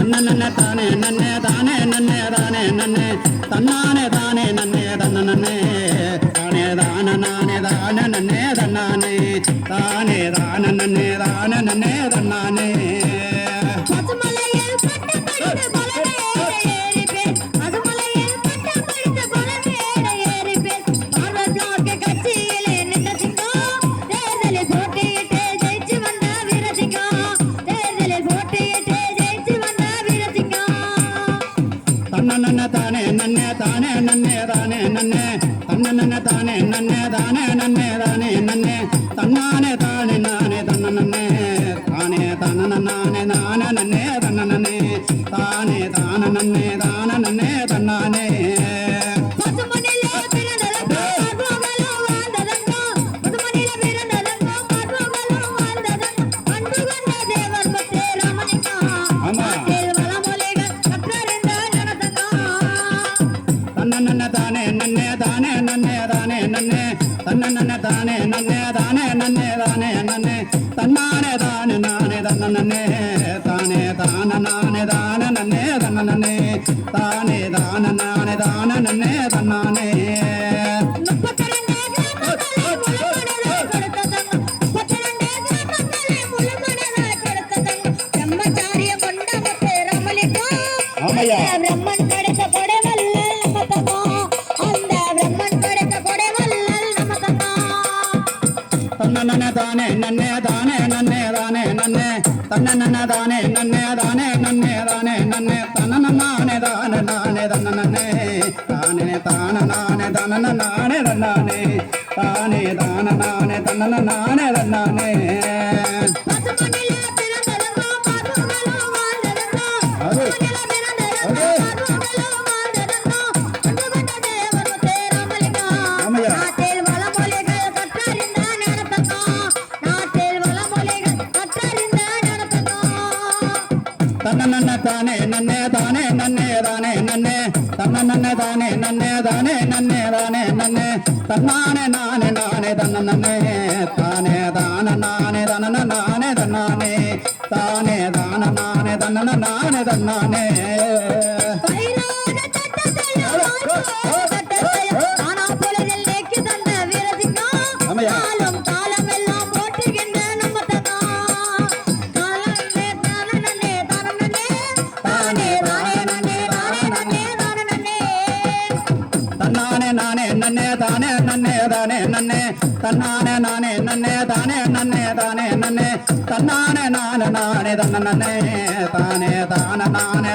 தன்னே தானே நன்னே தானே நன்னே தானே நன்னே தன்னானே தானே நன்னே தன்ன நன்னே தானே தான நானே தானே நன்னே தன்னானே தானே தான நன்னே தானே நன்னே தன்னானே தானே நன்னே தானே நன்னே தானே நன்னே தன்னே தானே நன்னே தானே நன்னே தானே நன்னே தன்னானே தானே நானே தன்ன நன்னே தானே தான நானே நானே நன்னே தன்ன நன்னே தானே தான நன்னே தான நன்னே தன்னானே தானே நன்னே தானே நன்னே தானே நன்னே தன்னே தானே நன்னே தானே நன்னே தானே நன்னே தன்னானே தானே நானே தன்ன நன்னே தானே தான நானே தானே நன்னே தன்ன நன்னே தானே தான நானே தானே நன்னே தன்னானே பிரம்மன் கிடைத்த கொடைவல்ல நம்ம தங்கம் அந்த பிரம்மன் கிடைத்த கொடைவல்ல நம்ம தங்கம் தன்னே தானே நன்னே தானே நன்னே தானே நன்னே தன்னே தானே நன்னே தானே நன்னே தானே நன்னே தன்ன நானே தானே நானே தன்ன நன்னே தானே தான நானே தன்ன நானே தன்னானே தானே தான நானே தன்ன நானே தன்னானே தன்னே தானே நன்னே தானே நன்னே தானே நன்னே தன்னே தானே நன்னே தானே நன்னே தானே நன்னே தன்னானே நானே நானே தன்ன நன்னே தானே தான நானே தன்ன நானே தன்னானே தானே தான நானே தன்ன நானே தன்னானே நானே நன்னே தானே நன்னே தானே நன்னே தன்னானே நானே நன்னே தானே நன்னே தானே நன்னே தன்னானே நானே நானே தன்ன நன்னே தானே தான நானே